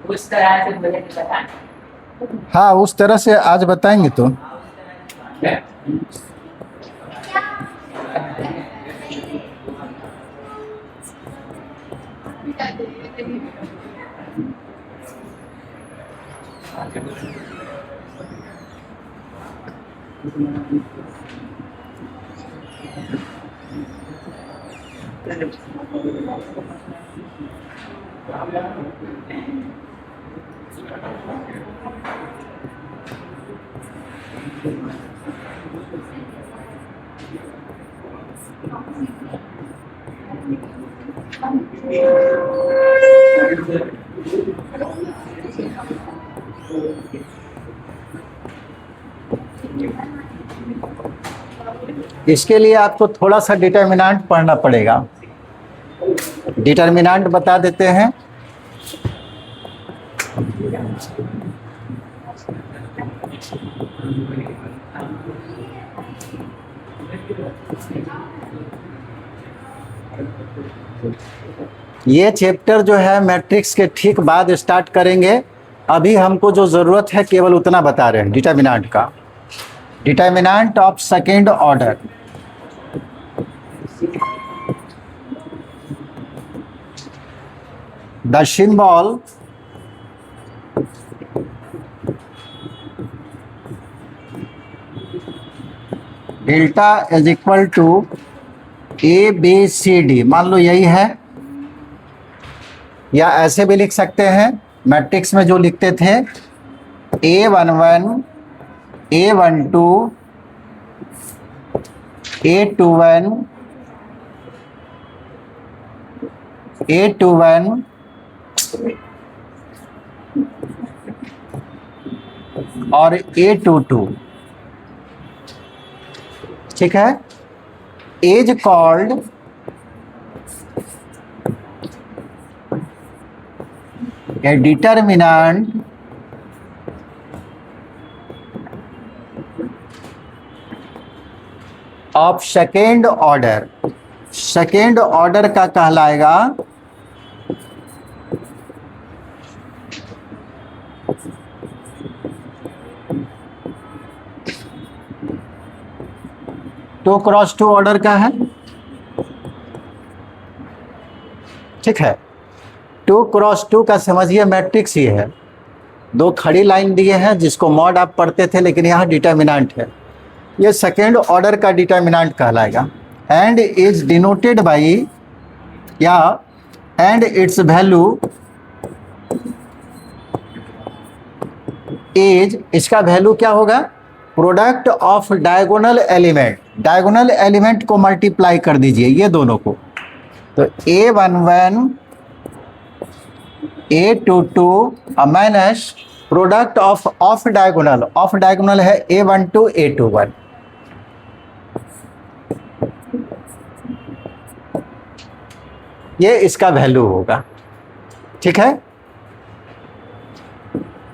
उस तरह से मुझे बताना। हाँ, उस तरह से आज बताएंगे तो। इसके लिए आपको थोड़ा सा डिटर्मिनेंट पढ़ना पड़ेगा। डिटर्मिनेंट बता देते हैं। ये चैप्टर जो है मैट्रिक्स के ठीक बाद स्टार्ट करेंगे। अभी हमको जो ज़रूरत है केवल उतना बता रहे हैं डिटर्मिनेंट का। Determinant of second order. The symbol delta is equal to a b c d, मान लो यही है, या ऐसे भी लिख सकते हैं मैट्रिक्स में जो लिखते थे A11 A12 A21 A21 और A22। ठीक है, is called a determinant of second order. Second order का कहलाएगा टू क्रॉस टू ऑर्डर का है। ठीक है, 2x2 का समझिए मैट्रिक्स ही है। दो खड़ी लाइन दिए हैं जिसको मॉड आप पढ़ते थे, लेकिन यहाँ डिटर्मिनेंट है। ये सेकेंड ऑर्डर का डिटर्मिनेंट कहलाएगा। एंड इज डिनोटेड बाई, या एंड इट्स वैल्यू इज, इसका वैल्यू क्या होगा? Product of diagonal element. Diagonal element को मल्टीप्लाई कर दीजिए ये दोनों को, तो A11 A22 minus product of diagonal. Of diagonal है A12 A21। ये इसका वैल्यू होगा। ठीक है,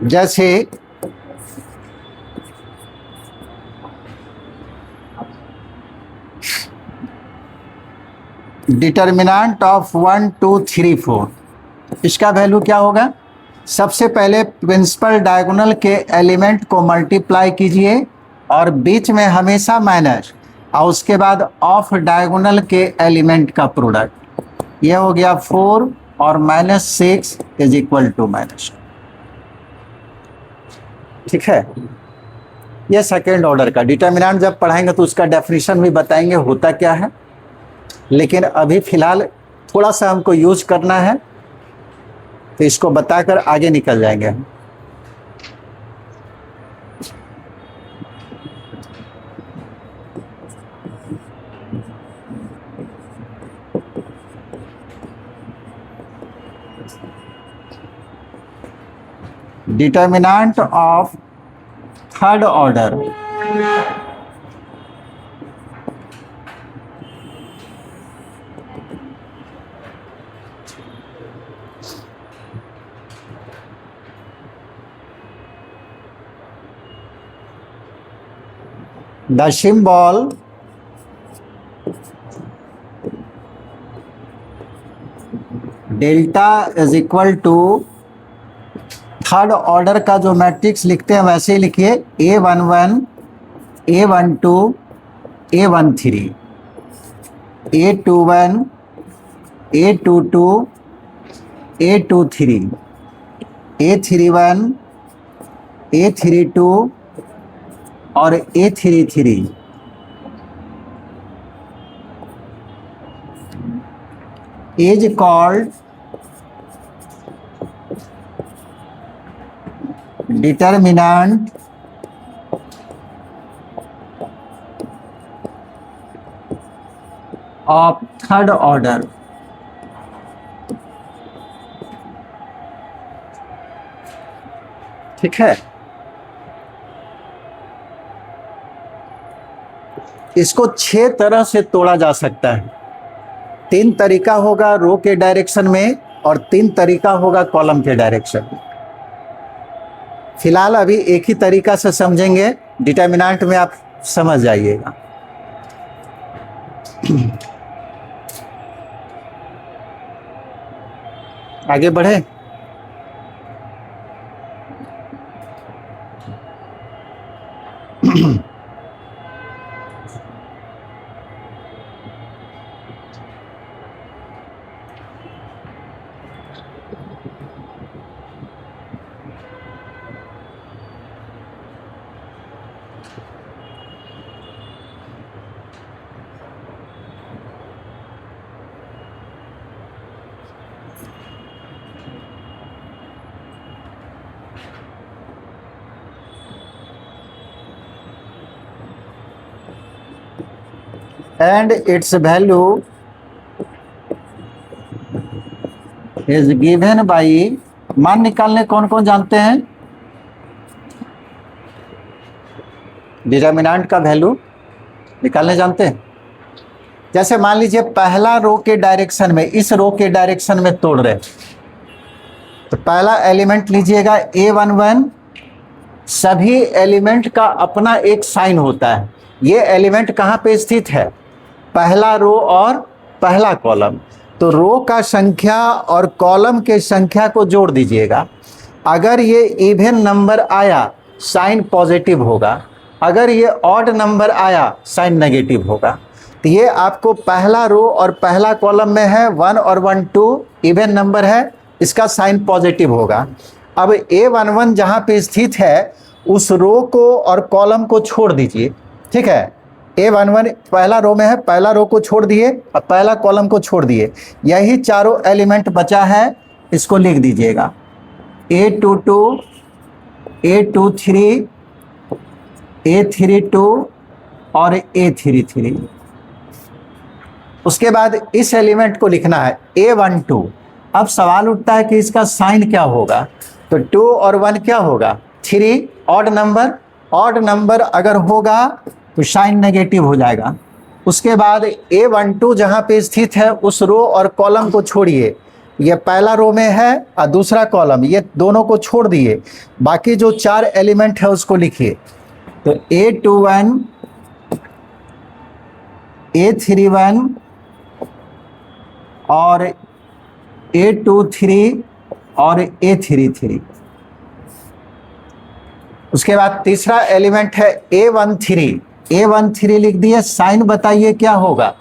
जैसे डिटर्मिनेंट ऑफ 1 2 3 4, इसका वैल्यू क्या होगा? सबसे पहले प्रिंसिपल डायगोनल के एलिमेंट को मल्टीप्लाई कीजिए और बीच में हमेशा माइनस, और उसके बाद ऑफ डायगोनल के एलिमेंट का प्रोडक्ट। यह हो गया 4 और -6 इज इक्वल टू -2। ठीक है, यह सेकेंड ऑर्डर का डिटर्मिनेंट जब पढ़ाएंगे तो उसका डेफिनेशन भी बताएंगे होता क्या है, लेकिन अभी फिलहाल थोड़ा सा हमको यूज करना है, तो इसको बताकर आगे निकल जाएंगे। Determinant of third order. The symbol delta is equal to third order का जो मैट्रिक्स लिखते हैं वैसे ही लिखिए, A11, A12, A13, A21, A22, A23, A31, A32 और A33। is called determinant of third order। ठीक है, इसको 6 तरह से तोड़ा जा सकता है। 3 तरीका होगा रो के डायरेक्शन में और 3 तरीका होगा कॉलम के डायरेक्शन में। फिलहाल अभी एक ही तरीका से समझेंगे, डिटर्मिनेंट में आप समझ जाइएगा। आगे बढ़े। and its value is given by, मान निकालने कौन कौन जानते हैं? डिटर्मिनेंट का वैल्यू निकालने जानते हैं? जैसे मान लीजिए पहला रो के डायरेक्शन में, इस रो के डायरेक्शन में तोड़ रहे, तो पहला एलिमेंट लीजिएगा A11। सभी एलिमेंट का अपना एक साइन होता है। ये एलिमेंट कहाँ पे स्थित है? पहला रो और पहला कॉलम। तो रो का संख्या और कॉलम के संख्या को जोड़ दीजिएगा। अगर ये इवन नंबर आया साइन पॉजिटिव होगा, अगर ये ऑड नंबर आया साइन नेगेटिव होगा। तो ये आपको पहला रो और पहला कॉलम में है 1 और 1 2 इवन नंबर है, इसका साइन पॉजिटिव होगा। अब A11 जहाँ पे स्थित है उस रो को और कॉलम को छोड़ दीजिए। ठीक है, A11 पहला रो में है, पहला रो को छोड़ दिए और पहला कॉलम को छोड़ दिए। यही चारों एलिमेंट बचा है, इसको लिख दीजिएगा A22, A23, A32 और A33। उसके बाद इस एलिमेंट को लिखना है A12। अब सवाल उठता है कि इसका साइन क्या होगा? तो 2 और 1 क्या होगा? 3। ऑड नंबर अगर होगा तो साइन नेगेटिव हो जाएगा। उसके बाद A12 जहाँ पे स्थित है उस रो और कॉलम को छोड़िए। ये पहला रो में है और दूसरा कॉलम, ये दोनों को छोड़ दिए। बाकी जो 4 एलिमेंट है उसको लिखिए। तो A21, A31 और A23 और A33। उसके बाद तीसरा एलिमेंट है A13। A13 लिख दिए। साइन बताइए क्या होगा?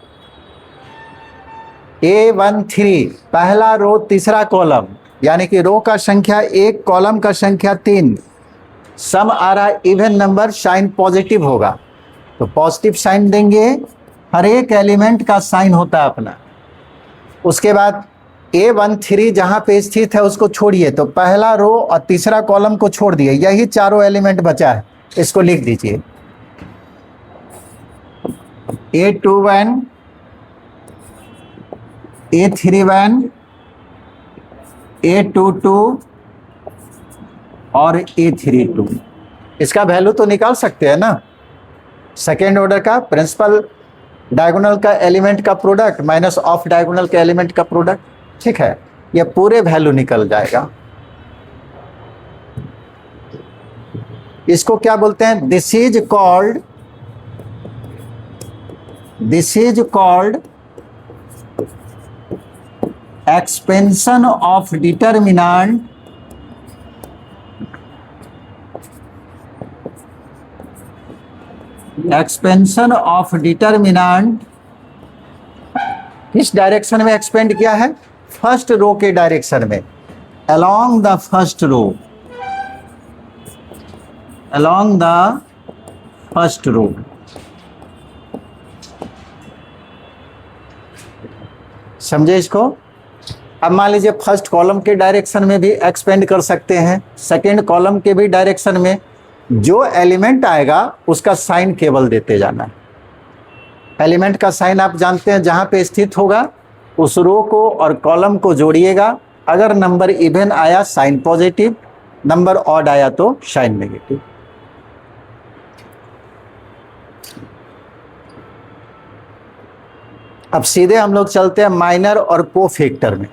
A13 पहला रो तीसरा कॉलम, यानी कि रो का संख्या 1 कॉलम का संख्या 3, सम आ रहा है इवन नंबर, साइन पॉजिटिव होगा। तो पॉजिटिव साइन देंगे, हर एक एलिमेंट का साइन होता है अपना। उसके बाद A13 जहाँ पे स्थित है उसको छोड़िए, तो पहला रो और तीसरा कॉलम को छोड़ दिए। यही चारों एलिमेंट बचा है, इसको लिख दीजिए A21, A31, A22 और A32। इसका वैल्यू तो निकाल सकते हैं ना। सेकेंड ऑर्डर का प्रिंसिपल डायगोनल का एलिमेंट का प्रोडक्ट माइनस ऑफ डायगोनल के एलिमेंट का प्रोडक्ट। ठीक है, ये पूरे वैल्यू निकल जाएगा। इसको क्या बोलते हैं? This is called expansion of determinant expansion of determinant किस डायरेक्शन में एक्सपेंड किया है? फर्स्ट रो के डायरेक्शन में, along the first row, along the first row. समझे इसको? अब मान लीजिए फर्स्ट कॉलम के डायरेक्शन में भी एक्सपेंड कर सकते हैं, सेकंड कॉलम के भी डायरेक्शन में। जो एलिमेंट आएगा उसका साइन केवल देते जाना है। एलिमेंट का साइन आप जानते हैं, जहां पे स्थित होगा उस रो को और कॉलम को जोड़िएगा। अगर नंबर इवन आया साइन पॉजिटिव, नंबर ऑड आया तो साइन नेगेटिव। अब सीधे हम लोग चलते हैं माइनर और कोफैक्टर में।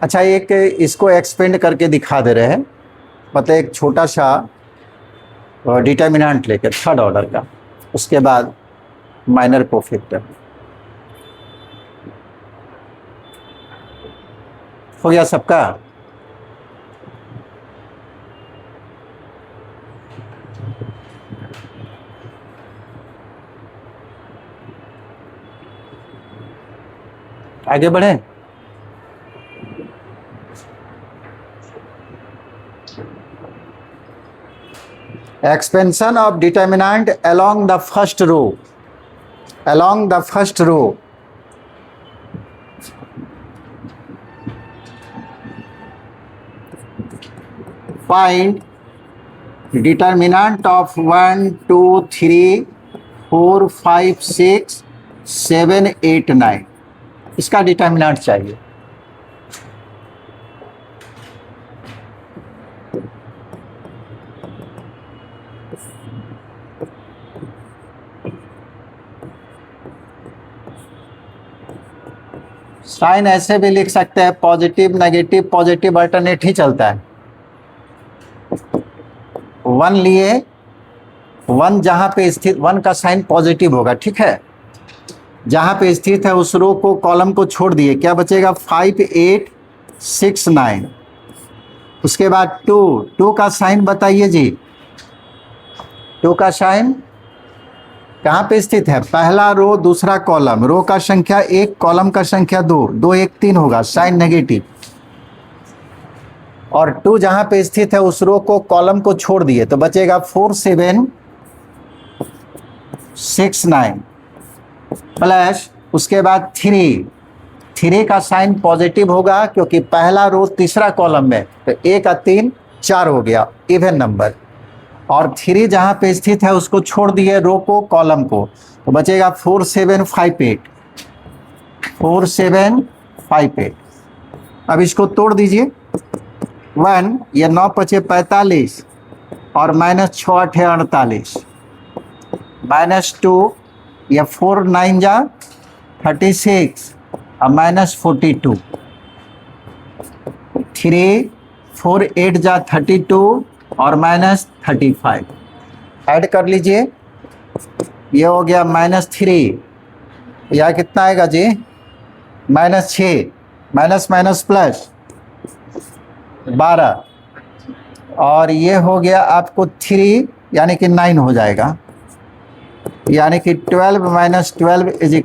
अच्छा, एक इसको एक्सपेंड करके दिखा दे रहे हैं, मतलब एक छोटा सा डिटर्मिनेंट लेकर थर्ड ऑर्डर का, उसके बाद माइनर कोफैक्टर। हो गया सबका? आगे बढ़े। Expansion of determinant along the first row, along the first row. Find determinant of 1, 2, 3, 4, 5, 6, 7, 8, 9। इसका डिटर्मिनेंट चाहिए। साइन ऐसे भी लिख सकते हैं, पॉजिटिव नेगेटिव, पॉजिटिव अल्टरनेट ही चलता है। 1 लिए, 1 जहां पे स्थित, 1 का साइन पॉजिटिव होगा, ठीक है। जहां पे स्थित है उस रो को, कॉलम को छोड़ दिए, क्या बचेगा? 5, 8, 6, 9। उसके बाद 2 का साइन बताइए जी। 2 का साइन कहाँ पे स्थित है? पहला रो दूसरा कॉलम, रो का संख्या 1, कॉलम का संख्या 2, 2 1 3 होगा, साइन नेगेटिव। और 2 जहां पे स्थित है उस रो को, कॉलम को छोड़ दिए, तो बचेगा 4, 7, 6, 9 प्लस उसके बाद 3 का साइन पॉजिटिव होगा क्योंकि पहला रो तीसरा कॉलम में, तो 1 और 3 4 हो गया, इवन नंबर। और 3 जहां पे स्थित है उसको छोड़ दिए, रो को कॉलम को, तो बचेगा 4, 7, 5, 8, 4, 7, 5, 8। अब इसको तोड़ दीजिए। 1 या 9 पचे 45 और -6 8 48, -2 या 4 9 जा 36 और -42, 3 4 8 जा 32 और -35। ऐड कर लीजिए, ये हो गया -3, या कितना आएगा जी? -6, माइनस माइनस प्लस 12, और ये हो गया आपको 3 यानी कि 9 हो जाएगा, यानी कि 12 - 12 इज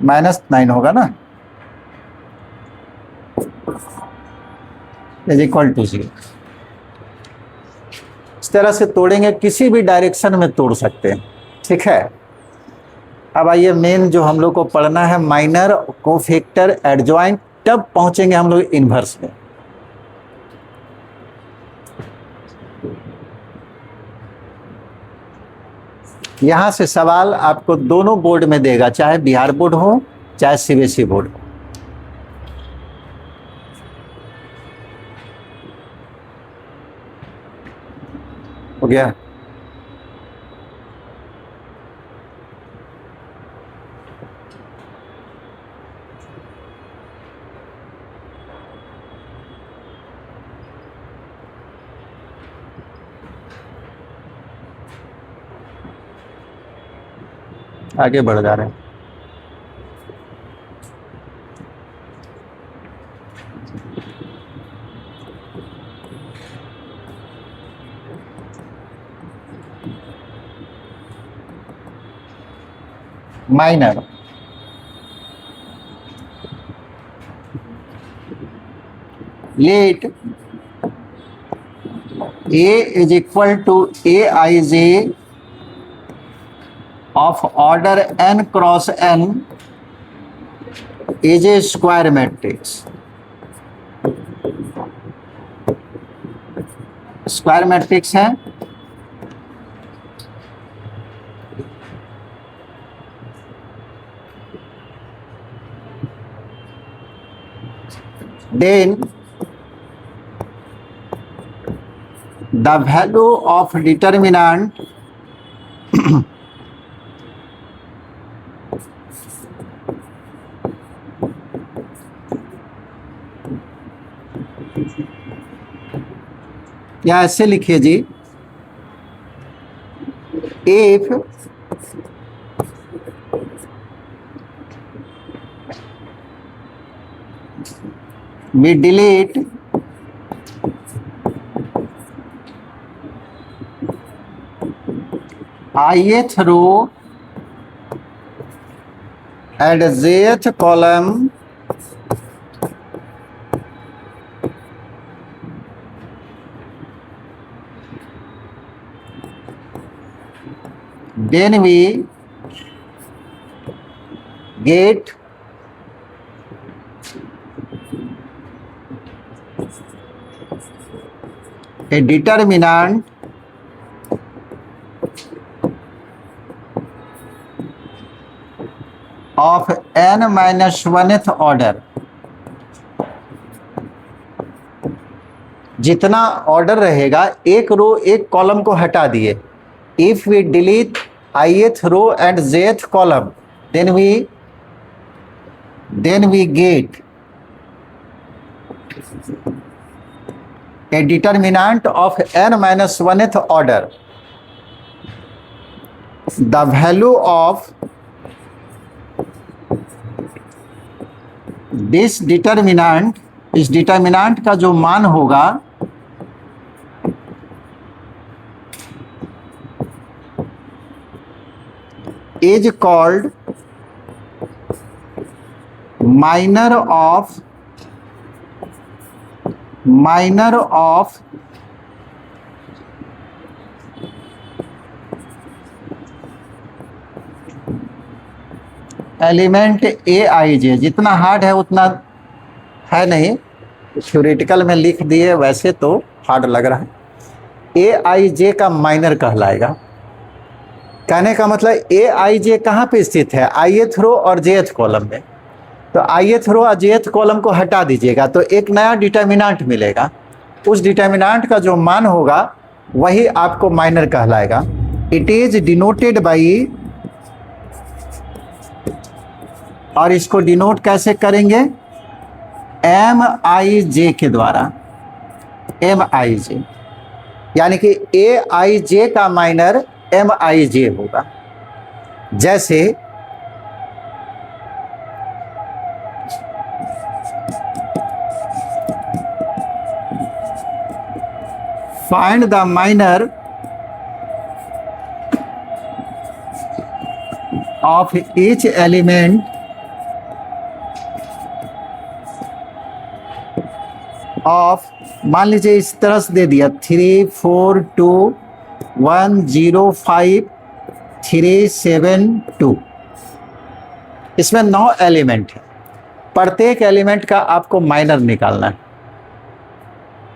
-9 होगा ना, इज इक्वल टू 0। इस तरह से तोड़ेंगे, किसी भी डायरेक्शन में तोड़ सकते हैं, ठीक है। अब आइए मेन जो हम लोग को पढ़ना है, माइनर, कोफैक्टर, एडजॉइंट, तब पहुंचेंगे हम लोग इन्वर्स में। यहां से सवाल आपको दोनों बोर्ड में देगा, चाहे बिहार बोर्ड हो चाहे सीबीएसई बोर्ड हो। हो गया? आगे बढ़ जा रहे हैं। Minor let A is equal to Aij of order n cross n is a square matrix. Square matrix है। Then the value of determinant या ऐसे लिखिए जी, if we delete ith row and jth column then we get a determinant of n minus 1th order। जितना order रहेगा, एक row एक column को हटा दिए। If we delete ith row and jth column then we get a determinant of n minus 1th order। The value of this determinant, इस determinant का जो मान होगा is called minor of element Aij। जितना hard है उतना है नहीं, थ्योरेटिकल में लिख दिए, वैसे तो हार्ड लग रहा है। Aij का माइनर कहलाएगा। कहने का मतलब Aij कहाँ पे स्थित है? ith रो और jth कॉलम में। तो ith रो और jth कॉलम को हटा दीजिएगा तो एक नया डिटर्मिनेंट मिलेगा। उस डिटर्मिनेंट का जो मान होगा वही आपको माइनर कहलाएगा। इट इज डिनोटेड बाई, और इसको डिनोट कैसे करेंगे? Mij के द्वारा। Mij यानी कि Aij का माइनर Mij होगा। जैसे find the minor of each element of, मान लीजिए इस तरह से दे दिया 3 4 2 1 0 5 3 7 2। इसमें 9 एलिमेंट है। प्रत्येक एलिमेंट का आपको माइनर निकालना है।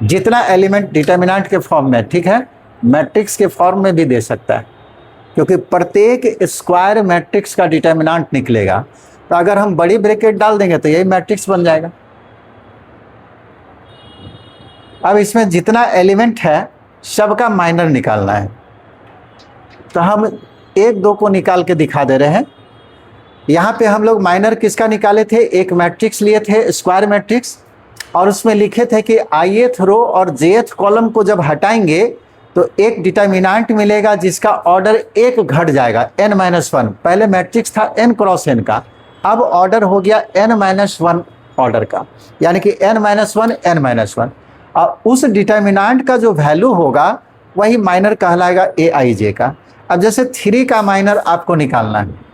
जितना एलिमेंट डिटर्मिनेंट के फॉर्म में, ठीक है, मैट्रिक्स के फॉर्म में भी दे सकता है, क्योंकि प्रत्येक स्क्वायर मैट्रिक्स का डिटर्मिनेंट निकलेगा। तो अगर हम बड़ी ब्रैकेट डाल देंगे तो यही मैट्रिक्स बन जाएगा। अब इसमें जितना एलिमेंट है सबका माइनर निकालना है। तो हम एक दो को निकाल के दिखा दे रहे हैं। यहाँ पे हम लोग माइनर किसका निकाले थे? एक मैट्रिक्स लिए थे, स्क्वायर मैट्रिक्स, और उसमें लिखे थे कि ith रो और jth कॉलम को जब हटाएंगे तो एक डिटर्मिनेंट मिलेगा जिसका ऑर्डर एक घट जाएगा n-1। पहले मैट्रिक्स था n क्रॉस n का, अब ऑर्डर हो गया n-1 ऑर्डर का, यानी कि n-1 n-1। और उस डिटर्मिनेंट का जो वैल्यू होगा वही माइनर कहलाएगा aij का। अब जैसे 3 का माइनर आपको निकालना है,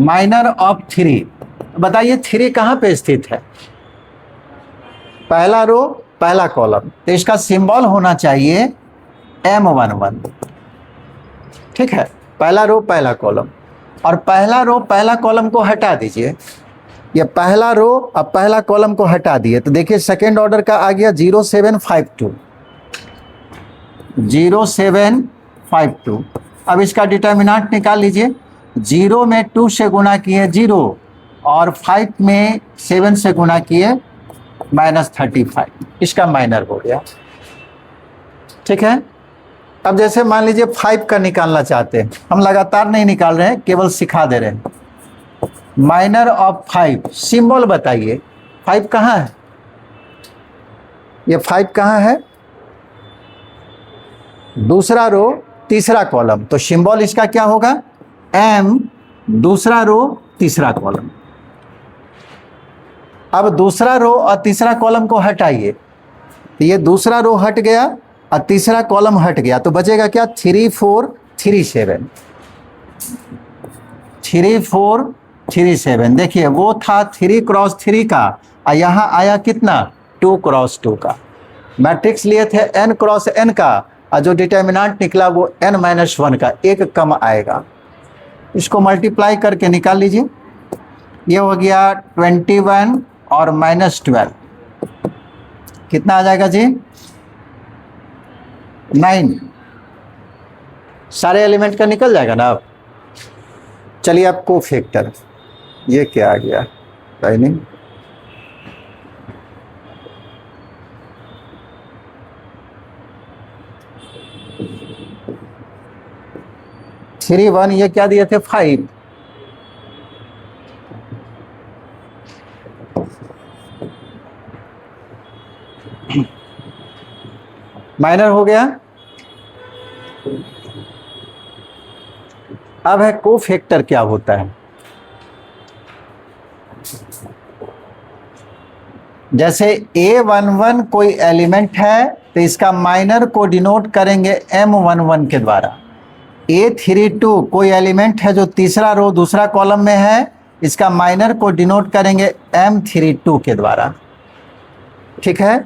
माइनर ऑफ 3, बताइए 3 कहाँ पे स्थित है? पहला रो पहला कॉलम, तो इसका सिंबल होना चाहिए M11। ठीक है, पहला रो पहला कॉलम, और पहला रो पहला कॉलम को हटा दीजिए, ये पहला रो अब पहला कॉलम को हटा दिए, तो देखिए सेकेंड ऑर्डर का आ गया 0752, 0752। अब इसका डिटर्मिनेंट निकाल लीजिए, 0 में 2 से गुना किए 0, और 5 में 7 से गुना किए -35, इसका माइनर हो गया। ठीक है, अब जैसे मान लीजिए 5 का निकालना चाहते हैं, हम लगातार नहीं निकाल रहे हैं, केवल सिखा दे रहे हैं। माइनर ऑफ 5, सिंबल बताइए 5 कहाँ है? ये 5 कहाँ है? दूसरा रो तीसरा कॉलम, तो सिंबल इसका क्या होगा? M, दूसरा रो तीसरा कॉलम। अब दूसरा रो और तीसरा कॉलम को हटाइए, ये दूसरा रो हट गया और तीसरा कॉलम हट गया, तो बचेगा क्या? 3 4 3 7, 3 4 3 7। देखिए वो था 3 क्रॉस 3 का, और यहाँ आया कितना? 2 क्रॉस 2 का। मैट्रिक्स लिए थे n क्रॉस n का, और जो डिटर्मिनेंट निकला वो n-1 का, एक कम आएगा। इसको मल्टीप्लाई करके निकाल लीजिए, ये हो गया 21 और -12, कितना आ जाएगा जी? 9। सारे एलिमेंट का निकल जाएगा ना अब। चलिए अब कोफैक्टर, ये क्या आ गया? नहीं, 3 1, ये क्या दिए थे? 5। माइनर हो गया। अब है कोफैक्टर क्या होता है? जैसे A11 कोई एलिमेंट है तो इसका माइनर को डिनोट करेंगे M11 के द्वारा। A32 कोई एलिमेंट है जो तीसरा रो दूसरा कॉलम में है, इसका माइनर को डिनोट करेंगे M32 के द्वारा। ठीक है,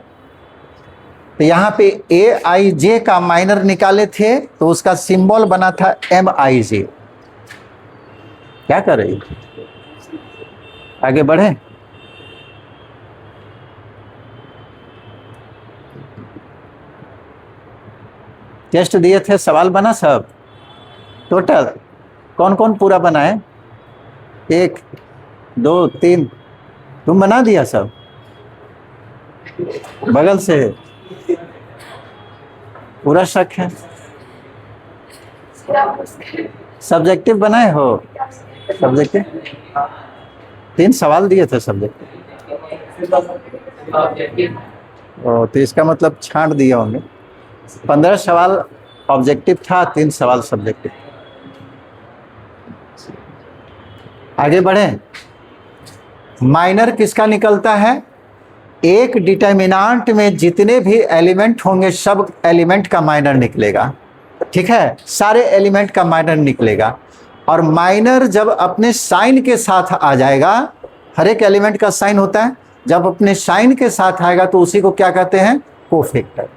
तो यहाँ पे Aij का माइनर निकाले थे तो उसका सिंबल बना था Mij। क्या कर रही, आगे बढ़े? टेस्ट दिए थे, सवाल बना सब टोटल? कौन कौन पूरा बनाए? 1 2 3, तुम बना दिया सब? बगल से पूरा शक है। सब्जेक्टिव बनाए हो? सब्जेक्टिव 3 सवाल दिए थे सब्जेक्टिव, तो इसका मतलब छांट दिया होंगे। 15 सवाल ऑब्जेक्टिव था, 3 सवाल सब्जेक्टिव। आगे बढ़े। माइनर किसका निकलता है? एक डिटर्मिनेंट में जितने भी एलिमेंट होंगे सब एलिमेंट का माइनर निकलेगा। ठीक है, सारे एलिमेंट का माइनर निकलेगा, और माइनर जब अपने साइन के साथ आ जाएगा, हर एक एलिमेंट का साइन होता है, जब अपने साइन के साथ आएगा तो उसी को क्या कहते हैं? Cofactor.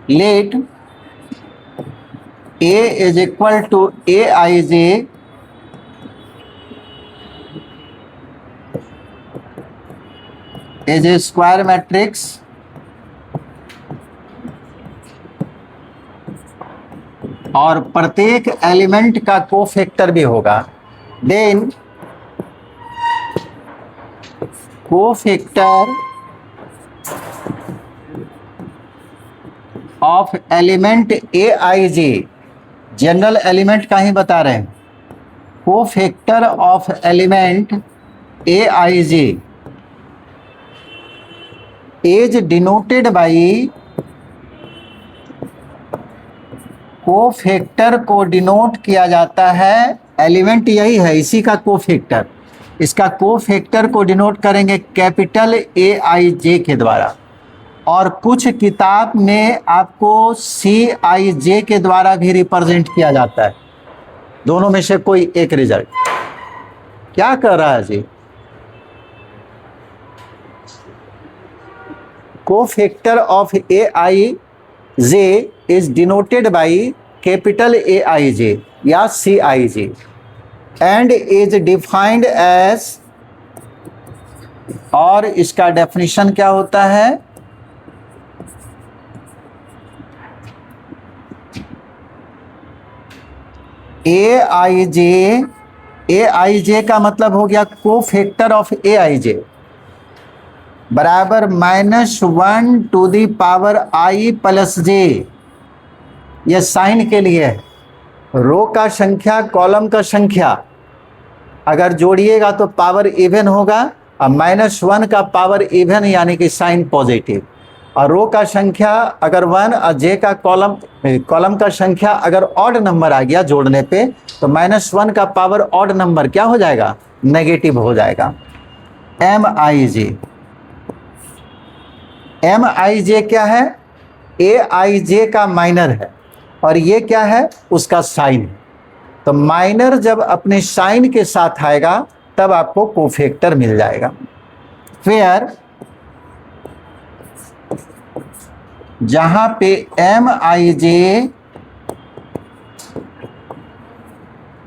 Let A is equal to Aij is a square matrix और प्रत्येक एलिमेंट का कोफैक्टर भी होगा। Then cofactor of element a I j, general element का ही बता रहे हैं। Cofactor of element a I J is denoted by, cofactor को डिनोट किया जाता है, एलिमेंट यही है, इसी का कोफैक्टर, इसका कोफैक्टर को डिनोट करेंगे कैपिटल ए आई जे के द्वारा, और कुछ किताब में आपको सी आई जे के द्वारा भी रिप्रेजेंट किया जाता है। दोनों में से कोई एक रिजल्ट। क्या कर रहा है जी? Cofactor of A I J is denoted by capital A I J या C I J and is defined as, और इसका डेफिनेशन क्या होता है? ए आई जे का मतलब हो गया cofactor of A I J बराबर -1 to the power I plus J. यह साइन के लिए है। रो का संख्या कॉलम का संख्या अगर जोड़िएगा तो पावर इवन होगा, और -1 का पावर इवन यानी कि साइन पॉजिटिव, और रो का संख्या अगर 1 और जे का कॉलम का संख्या अगर ऑड नंबर आ गया जोड़ने पे तो -1 का पावर ऑड नंबर क्या हो जाएगा? नेगेटिव हो जाएगा। एम आई जे क्या है? ए आई जे का माइनर है, और ये क्या है? उसका साइन। तो माइनर जब अपने साइन के साथ आएगा तब आपको कोफैक्टर मिल जाएगा। फिर जहां पे m i J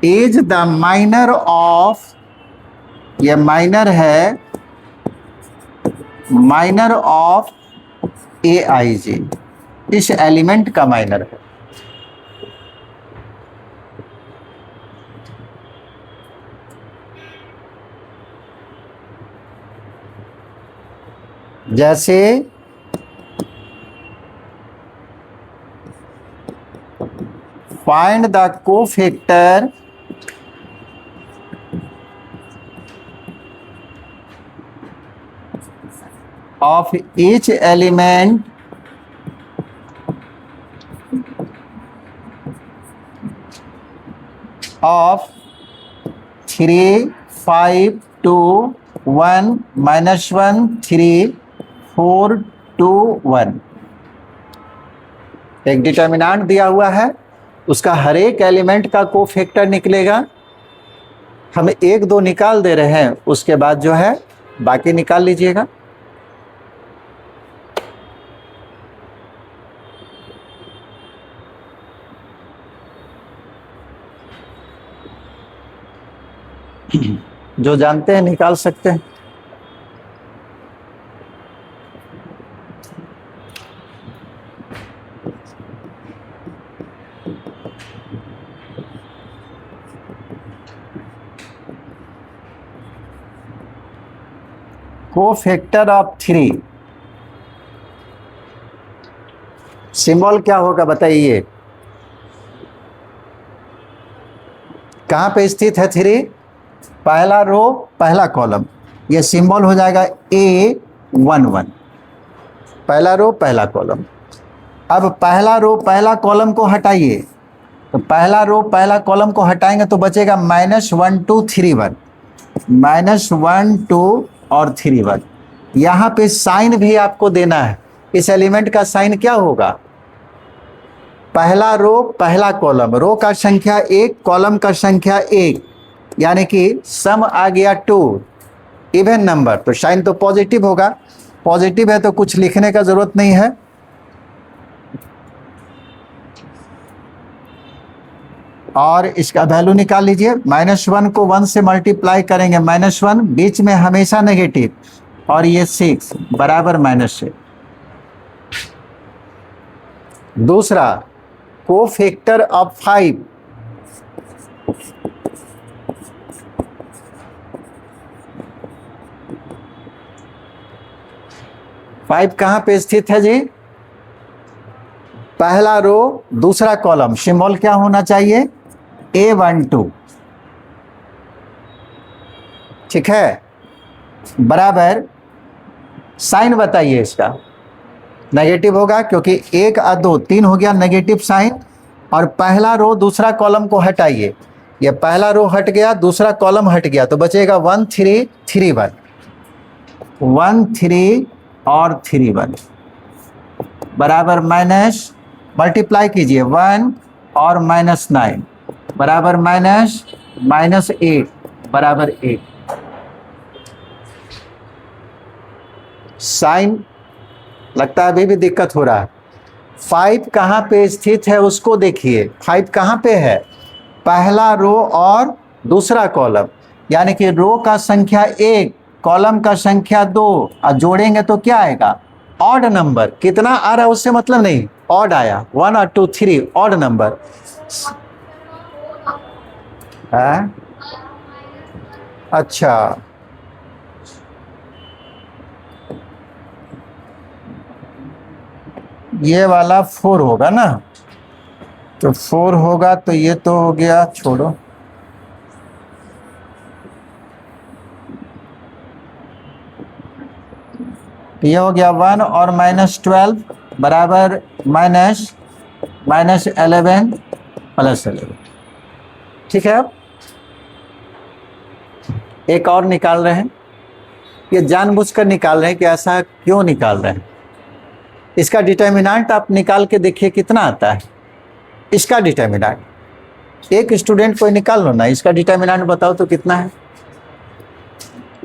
is the minor of, ये माइनर है, minor of A I j, इस एलिमेंट का माइनर है। जैसे find the cofactor of each element of 3, 5, 2, 1, -1, 3, 4, 2, 1। एक डिटर्मिनेंट दिया हुआ है, उसका हर एक एलिमेंट का कोफैक्टर निकलेगा। हम 1, 2 निकाल दे रहे हैं, उसके बाद जो है बाकी निकाल लीजिएगा। जो जानते हैं निकाल सकते हैं। कोफैक्टर ऑफ 3 सिंबल क्या होगा बताइए? कहां पे स्थित है 3? पहला रो पहला कॉलम, ये सिंबल हो जाएगा A11। पहला रो पहला कॉलम। अब पहला रो पहला कॉलम को हटाइए, तो पहला रो पहला कॉलम को हटाएंगे तो बचेगा -1, 2, 3, 1, -1, 2 और 3, 1। यहाँ पे साइन भी आपको देना है। इस एलिमेंट का साइन क्या होगा? पहला रो पहला कॉलम, रो का संख्या 1, कॉलम का संख्या 1, यानी कि सम आ गया 2, इवन नंबर, तो साइन तो पॉजिटिव होगा। पॉजिटिव है तो कुछ लिखने का जरूरत नहीं है। और इसका वैल्यू निकाल लीजिए। -1 को 1 से मल्टीप्लाई करेंगे, -1 बीच में हमेशा नेगेटिव, और ये 6 बराबर -6। दूसरा कोफैक्टर ऑफ 5, फाइव कहां पे स्थित है जी? पहला रो दूसरा कॉलम, सिंबल क्या होना चाहिए? A12, ठीक है, बराबर साइन बताइए इसका। नेगेटिव होगा क्योंकि 1 और 2 3 हो गया नेगेटिव साइन। और पहला रो दूसरा कॉलम को हटाइए, ये पहला रो हट गया, दूसरा कॉलम हट गया, तो बचेगा 1 3 3 1, 1 3 और 3 1 बराबर माइनस, मल्टीप्लाई कीजिए 1 और -9 बराबर -8 बराबर 8। साइन लगता है अभी भी दिक्कत हो रहा है। 5 कहाँ पे स्थित है उसको देखिए। 5 कहाँ पे है? पहला रो और दूसरा कॉलम, यानी कि रो का संख्या 1, कॉलम का संख्या 2, और जोड़ेंगे तो क्या आएगा? Odd number. कितना आ रहा है उससे मतलब नहीं, ऑड आया, 1 और 2 3 ऑड नंबर है। अच्छा, ये वाला 4 होगा ना, तो 4 होगा, तो ये तो हो गया, छोड़ो, ये हो गया 1 और -12 बराबर -11 प्लस 11, ठीक है। अब एक और निकाल रहे हैं, ये जानबूझकर निकाल रहे हैं कि ऐसा क्यों निकाल रहे हैं। इसका डिटर्मिनेंट आप निकाल के देखिए कितना आता है। इसका डिटर्मिनेंट एक स्टूडेंट को निकाल लो ना, इसका डिटर्मिनेंट बताओ तो कितना है।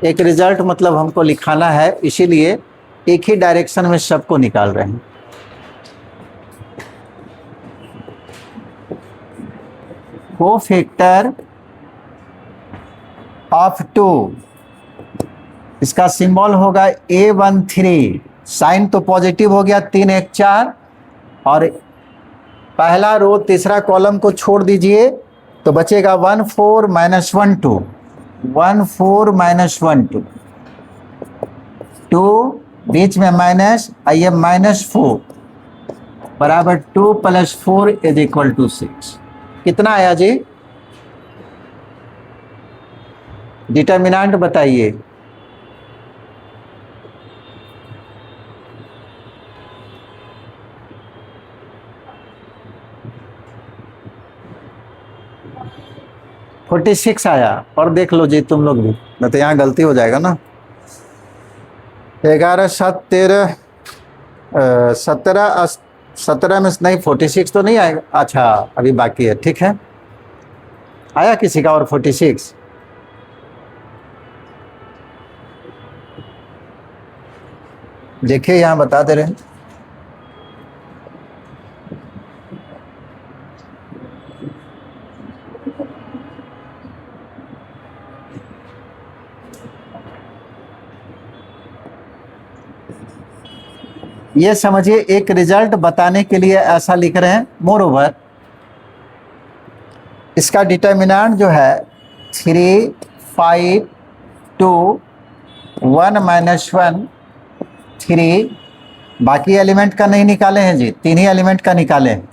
एक रिजल्ट मतलब हमको लिखाना है, इसीलिए एक ही डायरेक्शन में सबको निकाल रहे हैं। कोफैक्टर ऑफ 2, इसका सिंबल होगा A13। साइन तो पॉजिटिव हो गया, 3 1 4, और पहला रो तीसरा कॉलम को छोड़ दीजिए तो बचेगा 1 4 -1 2, 1 4 -1 2, 2 बीच में माइनस, आइए -4 बराबर 2 + 4 = 6। कितना आया जी? डिटर्मिनेंट बताइए। फोर्टी 46 आया। और देख लो जी तुम लोग भी, नहीं तो यहाँ गलती हो जाएगा ना। 11 7 13 17 में नहीं, 46 तो नहीं आएगा। अच्छा अभी बाकी है, ठीक है। आया किसी का और 46? देखिए यहाँ बता दे रहे हैं। ये समझिए एक रिजल्ट बताने के लिए ऐसा लिख रहे हैं। मोर ओवर इसका डिटर्मिनेंट जो है 3 5 2 1 -1 3, बाकी एलिमेंट का नहीं निकाले हैं जी, 3 ही एलिमेंट का निकाले हैं।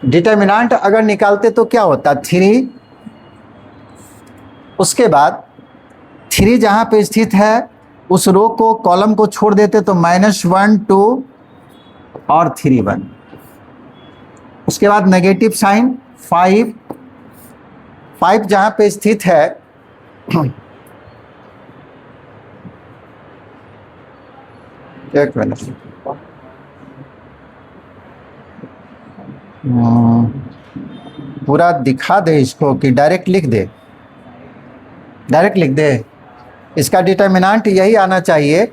डिटर्मिनेंट अगर निकालते तो क्या होता? 3, उसके बाद 3 जहाँ पे स्थित है उस रो को, कॉलम को छोड़ देते तो -1 2 और 3 1, उसके बाद नेगेटिव साइन 5 जहाँ पे स्थित है एक मिनट, पूरा दिखा दे इसको कि डायरेक्ट लिख दे, डायरेक्ट लिख दे। इसका डिटर्मिनेंट यही आना चाहिए।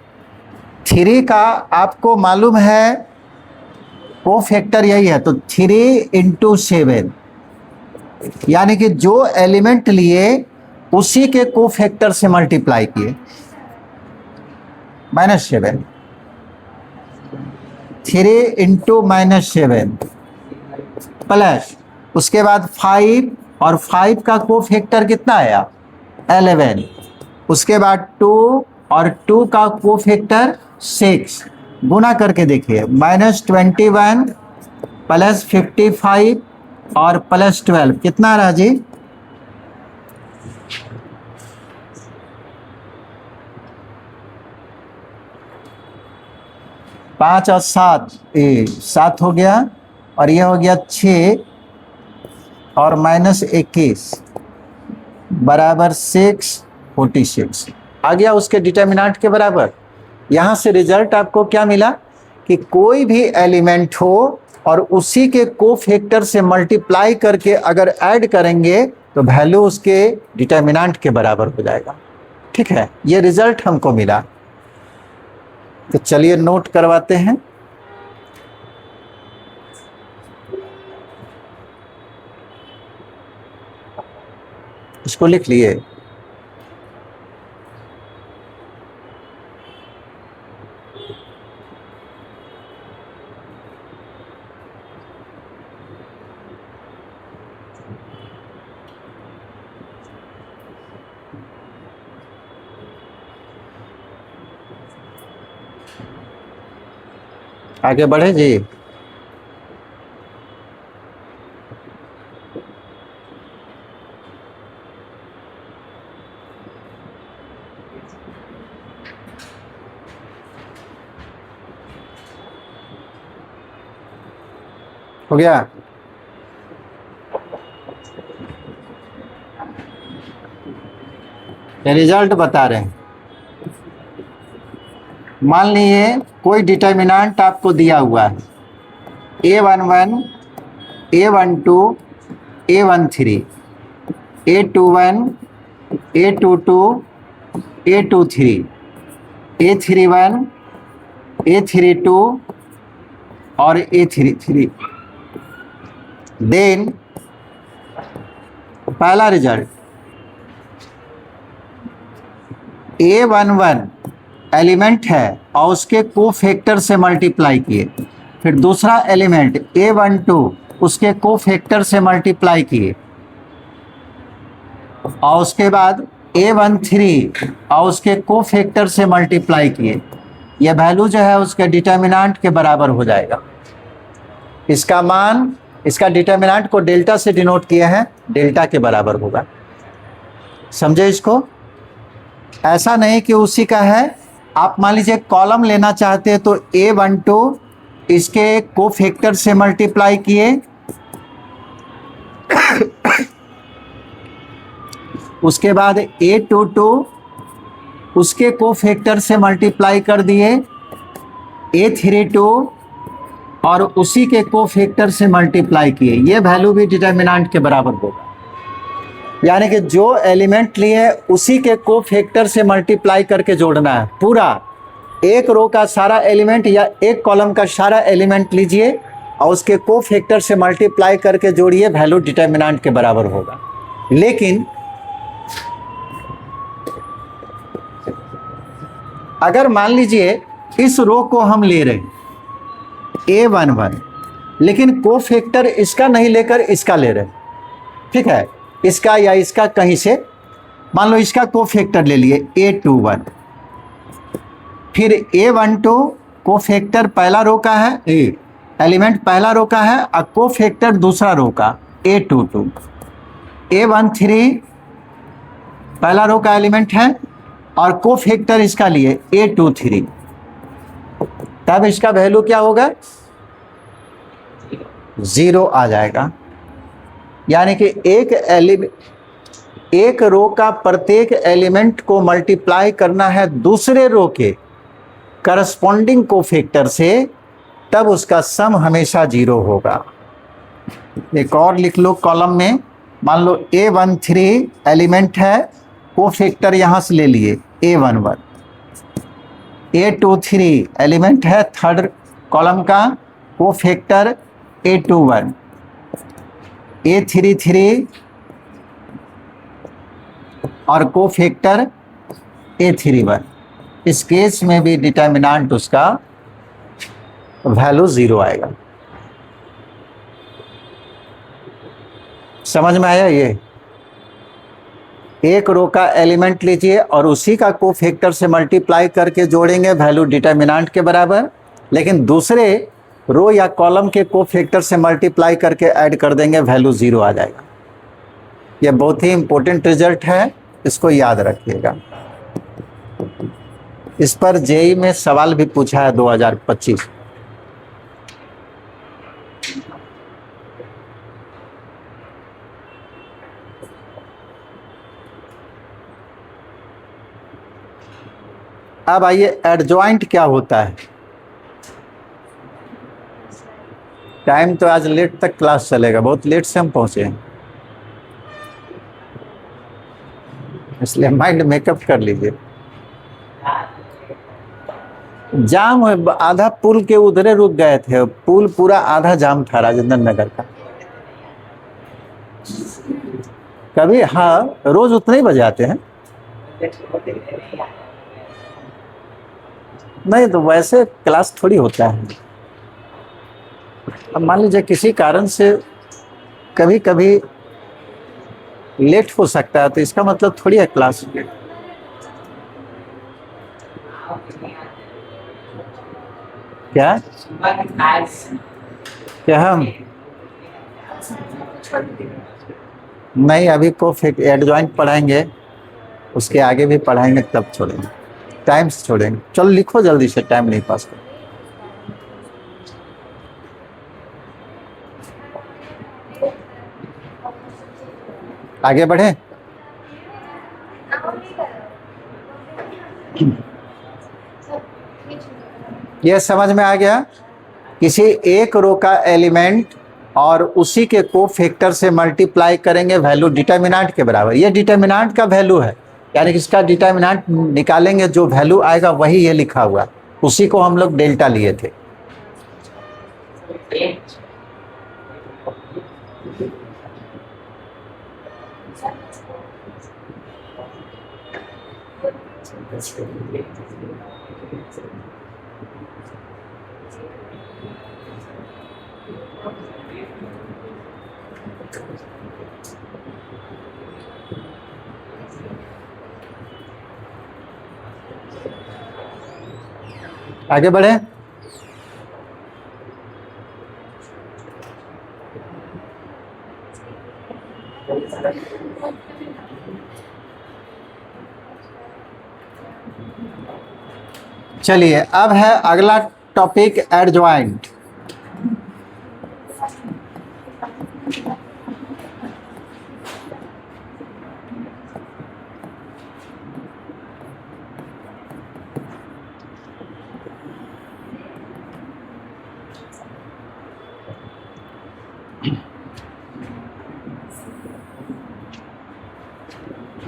3 का आपको मालूम है कोफैक्टर यही है, तो 3 × 7, यानी कि जो एलिमेंट लिए उसी के कोफैक्टर से मल्टीप्लाई किए, -7, 3 × -7 प्लस उसके बाद 5 और 5 का कोफैक्टर कितना आया 11, उसके बाद 2 और 2 का कोफैक्टर 6, गुना करके देखिए -21 प्लस 55 और प्लस 12 कितना रहा जी 5 और 7 7 हो गया और ये हो गया 6 और -21 बराबर 646 आ गया उसके डिटर्मिनेंट के बराबर। यहाँ से रिजल्ट आपको क्या मिला कि कोई भी एलिमेंट हो और उसी के कोफैक्टर से मल्टीप्लाई करके अगर ऐड करेंगे तो वैल्यू उसके डिटर्मिनेंट के बराबर हो जाएगा। ठीक है, ये रिजल्ट हमको मिला। तो चलिए नोट करवाते हैं। इसको लिख लिए। आगे बढ़े जी। हो गया। ये रिजल्ट बता रहे हैं। मान लीजिए कोई डिटर्मिनेंट आपको दिया हुआ है A11, A12, A13, A21, A22, A23, A31, A32 और A33। देन पहला रिजल्ट A11 एलिमेंट है और उसके कोफैक्टर से मल्टीप्लाई किए, फिर दूसरा एलिमेंट A12 उसके कोफैक्टर से मल्टीप्लाई किए और उसके बाद A13 और उसके कोफैक्टर से मल्टीप्लाई किए। यह वैल्यू जो है उसके डिटर्मिनेंट के बराबर हो जाएगा। इसका मान, इसका डिटर्मिनेंट को डेल्टा से डिनोट किए हैं, डेल्टा के बराबर होगा। समझे इसको? ऐसा नहीं कि उसी का है। आप मान लीजिए कॉलम लेना चाहते हैं तो A12 इसके कोफैक्टर से मल्टीप्लाई किए, उसके बाद A22 उसके कोफैक्टर से मल्टीप्लाई कर दिए, A32 और उसी के कोफैक्टर से मल्टीप्लाई किए। ये वैल्यू भी डिटर्मिनेंट के बराबर होगा। यानी कि जो एलिमेंट लिए उसी के कोफैक्टर से मल्टीप्लाई करके जोड़ना है। पूरा एक रो का सारा एलिमेंट या एक कॉलम का सारा एलिमेंट लीजिए और उसके कोफैक्टर से मल्टीप्लाई करके जोड़िए, वैल्यू डिटर्मिनेंट के बराबर होगा। लेकिन अगर मान लीजिए इस रो को हम ले रहे हैं A11, लेकिन कोफैक्टर इसका नहीं लेकर इसका ले रहे हैं, ठीक है, इसका या इसका कहीं से, मान लो इसका कोफैक्टर ले लिए A21, फिर A12 कोफैक्टर पहला रो का है, एलिमेंट पहला रो का है और कोफैक्टर दूसरा रो का A22, A13 पहला रो का एलिमेंट है और कोफैक्टर इसका लिए A23। तब इसका वैल्यू क्या होगा 0 आ जाएगा। यानी कि एक रो का प्रत्येक एलिमेंट को मल्टीप्लाई करना है दूसरे रो के करस्पॉन्डिंग कोफैक्टर से, तब उसका सम हमेशा 0 होगा। एक और लिख लो कॉलम में, मान लो A13 एलिमेंट है, कोफैक्टर यहाँ से ले लिए A11, A23 एलिमेंट है थर्ड कॉलम का, कोफैक्टर A21, A33 और कोफैक्टर A31। इस केस में भी डिटर्मिनेंट उसका वैल्यू 0 आएगा। समझ में आया? ये एक रो का एलिमेंट लीजिए और उसी का कोफैक्टर से मल्टीप्लाई करके जोड़ेंगे, वैल्यू डिटर्मिनेंट के बराबर। लेकिन दूसरे रो या कॉलम के कोफैक्टर से मल्टीप्लाई करके ऐड कर देंगे, वैल्यू 0 आ जाएगा। यह बहुत ही इंपॉर्टेंट रिजल्ट है, इसको याद रखिएगा। इस पर जेई में सवाल भी पूछा है 2025। अब आइए, एडजॉइंट क्या होता है। टाइम तो आज लेट तक क्लास चलेगा, बहुत लेट से हम पहुंचे हैं, इसलिए माइंड मेकअप कर लीजिए। जाम आधा पुल के उधरे रुक गए थे, पुल पूरा आधा जाम था राजेंद्र नगर का। कभी हाँ, रोज उतने ही बजे आते हैं। नहीं तो वैसे क्लास थोड़ी होता है। अब मान लीजिए किसी कारण से कभी कभी लेट हो सकता है, तो इसका मतलब थोड़ी है क्लास। क्या क्या हम नहीं, अभी को एडजॉइंट पढ़ाएंगे, उसके आगे भी पढ़ाएंगे, तब छोड़ेंगे, टाइम से छोड़ेंगे। चलो लिखो जल्दी से, टाइम नहीं पास कर। आगे बढ़े। यह समझ में आ गया? किसी एक रो का एलिमेंट और उसी के कोफैक्टर से मल्टीप्लाई करेंगे, वैल्यू डिटर्मिनेंट के बराबर। ये डिटर्मिनेंट का वैल्यू है, यानी कि इसका डिटर्मिनेंट निकालेंगे, जो वैल्यू आएगा वही ये लिखा हुआ, उसी को हम लोग डेल्टा लिए थे। आगे बढ़े। चलिए, अब है अगला topic, adjoint.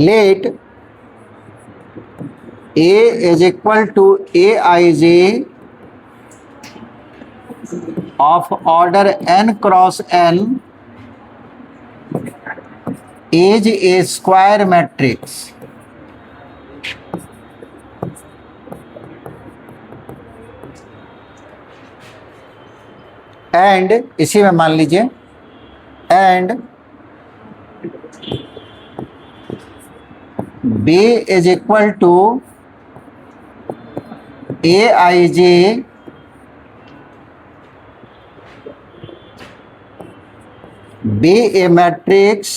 Let A is equal to Aij of order n cross n is a square matrix and इसी में मान लीजिए and B is equal to Aij be a matrix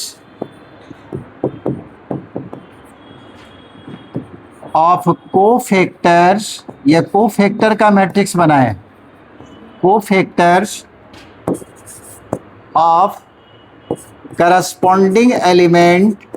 of cofactors. ये कोफैक्टर का मैट्रिक्स बनाए, cofactors of corresponding element